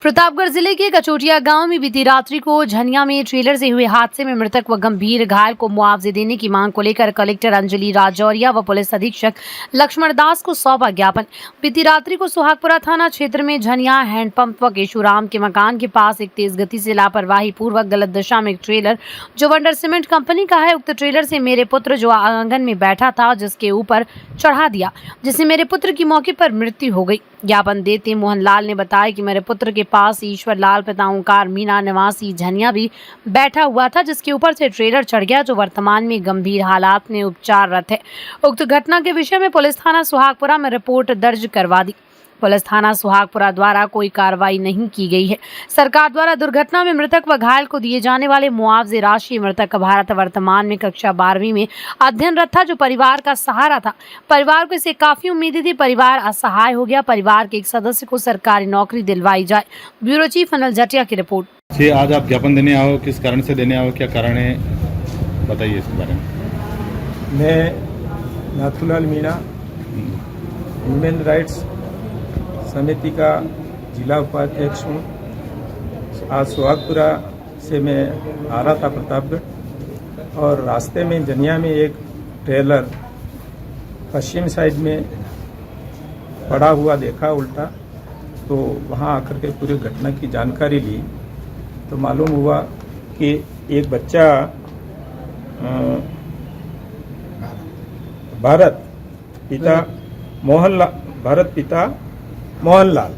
प्रतापगढ़ जिले के कचोटिया गांव में बीती रात्रि को झनिया में ट्रेलर से हुए हादसे में मृतक व गंभीर घायल को मुआवजे देने की मांग को लेकर कलेक्टर अंजलि राजौरिया व पुलिस अधीक्षक लक्ष्मण दास को सौंपा ज्ञापन। बीती रात्रि को सुहागपुरा थाना क्षेत्र में झनिया हैंडपंप व केशुराम के मकान के पास एक तेज गति से लापरवाही पूर्वक गलत दिशा में एक ट्रेलर जो वंडर सीमेंट कंपनी का है, उक्त ट्रेलर से मेरे पुत्र जो आंगन में बैठा था जिसके ऊपर चढ़ा दिया, जिससे मेरे पुत्र की मौके पर मृत्यु हो गई। ज्ञापन देते मोहनलाल ने बताया कि मेरे पुत्र के पास ईश्वर लाल पिता ओंकार मीना निवासी झनिया भी बैठा हुआ था, जिसके ऊपर से ट्रेलर चढ़ गया, जो वर्तमान में गंभीर हालात में उपचाररत है। उक्त घटना के विषय में पुलिस थाना सुहागपुरा में रिपोर्ट दर्ज करवा दी। पुलिस थाना सुहागपुरा द्वारा कोई कार्रवाई नहीं की गई है। सरकार द्वारा दुर्घटना में मृतक व घायल को दिए जाने वाले मुआवजे राशि, मृतक का भारत वर्तमान में कक्षा 12वीं में अध्ययनरत था, जो परिवार का सहारा था। परिवार को इसे काफी उम्मीदें थी, परिवार असहाय हो गया। परिवार के एक सदस्य को सरकारी नौकरी दिलवाई जाए। ब्यूरो चीफ अनिल जटिया की रिपोर्ट। जी, आज आप ज्ञापन देने आओ, किस कारण से देने आओ, क्या कारण है, बताइए इसके बारे में। मैं नाथूलाल मीणा ह्यूमन राइट्स समिति का जिला उपाध्यक्ष हूँ। आज सुहागपुरा से मैं आ रहा था प्रतापगढ़, और रास्ते में झनिया में एक ट्रेलर पश्चिम साइड में पड़ा हुआ देखा उल्टा, तो वहाँ आकर के पूरी घटना की जानकारी ली तो मालूम हुआ कि एक बच्चा भारत पिता मोहनलाल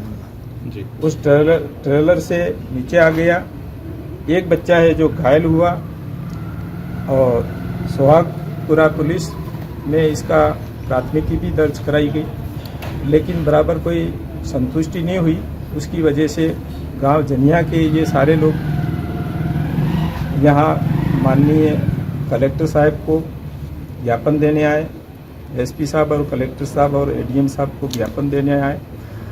जी उस ट्रेलर से नीचे आ गया। एक बच्चा है जो घायल हुआ, और सुहागपुरा पुलिस में इसका प्राथमिकी भी दर्ज कराई गई, लेकिन बराबर कोई संतुष्टि नहीं हुई। उसकी वजह से गांव झनिया के ये सारे लोग यहाँ माननीय कलेक्टर साहब को ज्ञापन देने आए। एसपी साहब और कलेक्टर साहब और एडीएम साहब को ज्ञापन देने आए,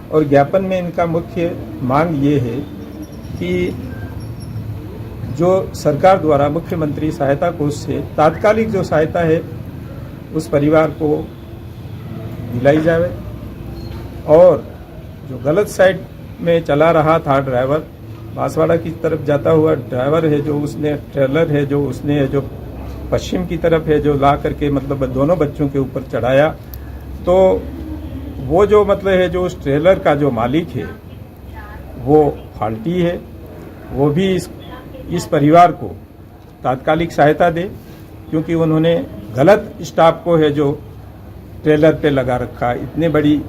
और ज्ञापन में इनका मुख्य मांग ये है कि जो सरकार द्वारा मुख्यमंत्री सहायता कोष से तात्कालिक जो सहायता है उस परिवार को दिलाई जाए, और जो गलत साइड में चला रहा था ड्राइवर, बांसवाड़ा की तरफ जाता हुआ ड्राइवर है, जो उसने ट्रेलर है जो उसने जो पश्चिम की तरफ है जो ला करके मतलब दोनों बच्चों के ऊपर चढ़ाया, तो वो जो मतलब है जो उस ट्रेलर का जो मालिक है वो फाल्टी है। वो भी इस परिवार को तात्कालिक सहायता दे, क्योंकि उन्होंने गलत स्टाफ को है जो ट्रेलर पे लगा रखा। इतनी बड़ी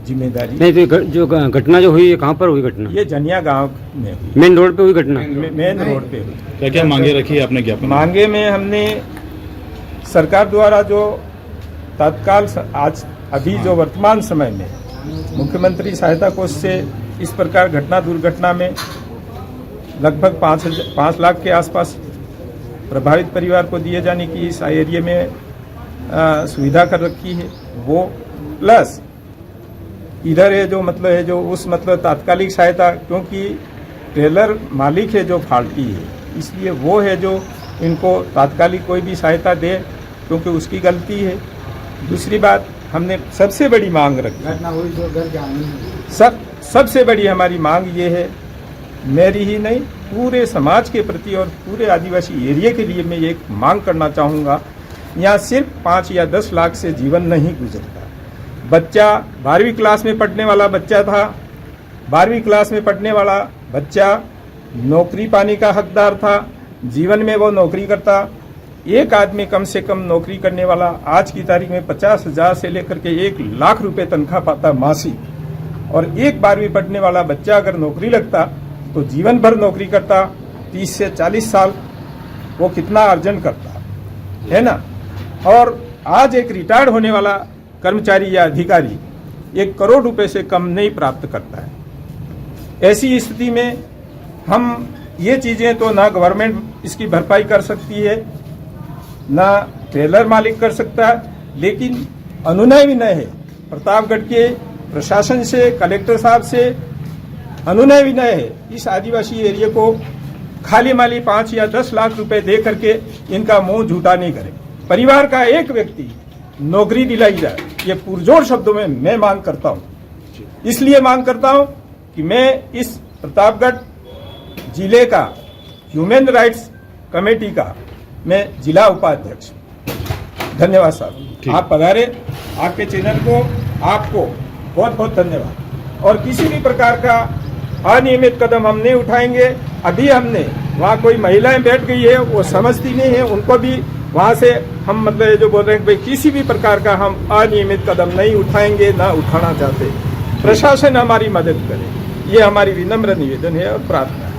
जिम्मेदारी नहीं। तो जो घटना जो हुई है कहाँ पर हुई घटना? ये झनिया गांव में हुई, मेन रोड पे हुई घटना। मेन रोड पे हुई। क्या क्या मांगे रखी है आपने ज्ञापन? मांगे में हमने सरकार द्वारा जो तत्काल आज अभी जो वर्तमान समय में मुख्यमंत्री सहायता कोष से इस प्रकार दुर्घटना में लगभग 5 लाख के आसपास प्रभावित परिवार को दिए जाने की इस एरिया में सुविधा कर रखी है। वो प्लस इधर है जो मतलब है जो उस मतलब तात्कालिक सहायता, क्योंकि ट्रेलर मालिक है जो फाल्टी है, इसलिए वो है जो इनको तात्कालिक कोई भी सहायता दे, क्योंकि उसकी गलती है। दूसरी बात, हमने सबसे बड़ी मांग रखी, घटना हुई जो घर सबसे बड़ी हमारी मांग ये है, मेरी ही नहीं पूरे समाज के प्रति और पूरे आदिवासी एरिया के लिए मैं एक मांग करना चाहूँगा। यहाँ सिर्फ 5 या 10 लाख से जीवन नहीं गुजरता। बच्चा 12वीं क्लास में पढ़ने वाला बच्चा था, 12वीं क्लास में पढ़ने वाला बच्चा नौकरी पाने का हकदार था, जीवन में वो नौकरी करता। एक आदमी कम से कम नौकरी करने वाला आज की तारीख में 50,000 से लेकर के 1 लाख रुपए तनख्वाह पाता मासिक, और एक 12वीं पढ़ने वाला बच्चा अगर नौकरी लगता तो जीवन भर नौकरी करता, 30 से 40 साल वो कितना अर्जन करता है ना। और आज एक रिटायर्ड होने वाला कर्मचारी या अधिकारी 1 करोड़ रुपए से कम नहीं प्राप्त करता है। ऐसी स्थिति में हम ये चीजें तो ना गवर्नमेंट इसकी भरपाई कर सकती है, ना ट्रेलर मालिक कर सकता है, लेकिन अनुनय विनय है प्रतापगढ़ के प्रशासन से, कलेक्टर साहब से अनुनय विनय है, इस आदिवासी एरिया को खाली माली 5 या 10 लाख रुपए दे करके इनका मुंह झूठा नहीं करे। परिवार का एक व्यक्ति नौकरी दिलाई जाए, ये पुरजोर शब्दों में मैं मांग करता हूँ। इसलिए मांग करता हूँ कि मैं इस प्रतापगढ़ जिले का ह्यूमन राइट्स कमेटी का मैं जिला उपाध्यक्ष हूं। धन्यवाद साहब, ठीक। आप पधारे, आपके चैनल को आपको बहुत बहुत धन्यवाद। और किसी भी प्रकार का अनियमित कदम हम नहीं उठाएंगे। अभी हमने वहाँ कोई महिलाएं बैठ गई है, वो समझती नहीं है, उनको भी वहाँ से हम मतलब ये जो बोल रहे हैं कि भाई किसी भी प्रकार का हम अनियमित कदम नहीं उठाएंगे, ना उठाना चाहते। प्रशासन हमारी मदद करे, ये हमारी विनम्र निवेदन है और प्रार्थना है।